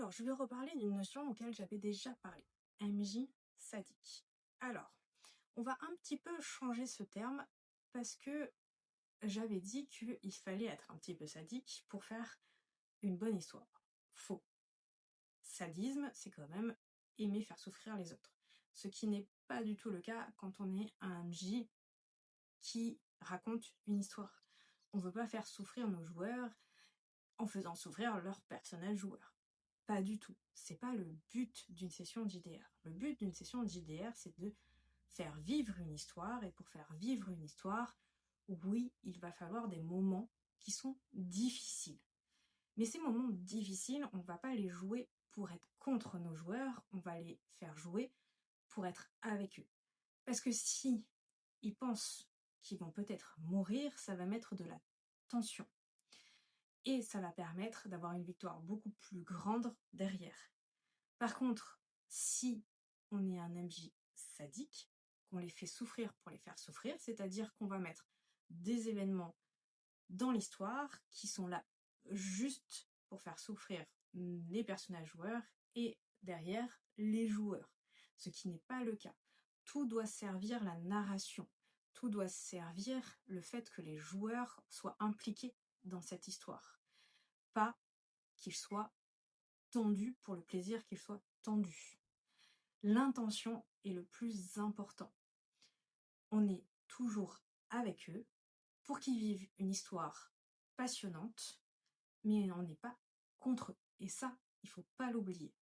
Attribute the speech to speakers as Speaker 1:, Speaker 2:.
Speaker 1: Alors, je vais reparler d'une notion auquel j'avais déjà parlé, MJ sadique. Alors, on va un petit peu changer ce terme parce que j'avais dit qu'il fallait être un petit peu sadique pour faire une bonne histoire. Faux. Sadisme, c'est quand même aimer faire souffrir les autres. Ce qui n'est pas du tout le cas quand on est un MJ qui raconte une histoire. On ne veut pas faire souffrir nos joueurs en faisant souffrir leur personnage joueur. Pas du tout. C'est pas le but d'une session d'IDR. Le but d'une session d'IDR, c'est de faire vivre une histoire. Et pour faire vivre une histoire, oui, il va falloir des moments qui sont difficiles. Mais ces moments difficiles, on ne va pas les jouer pour être contre nos joueurs, on va les faire jouer pour être avec eux. Parce que si ils pensent qu'ils vont peut-être mourir, ça va mettre de la tension. Et ça va permettre d'avoir une victoire beaucoup plus grande derrière. Par contre, si on est un MJ sadique, qu'on les fait souffrir pour les faire souffrir, c'est-à-dire qu'on va mettre des événements dans l'histoire qui sont là juste pour faire souffrir les personnages joueurs et derrière les joueurs, ce qui n'est pas le cas. Tout doit servir la narration, tout doit servir le fait que les joueurs soient impliqués dans cette histoire, pas qu'ils soient tendus pour le plaisir qu'ils soient tendus. L'intention est le plus important. On est toujours avec eux pour qu'ils vivent une histoire passionnante, mais on n'est pas contre eux. Et ça, il ne faut pas l'oublier.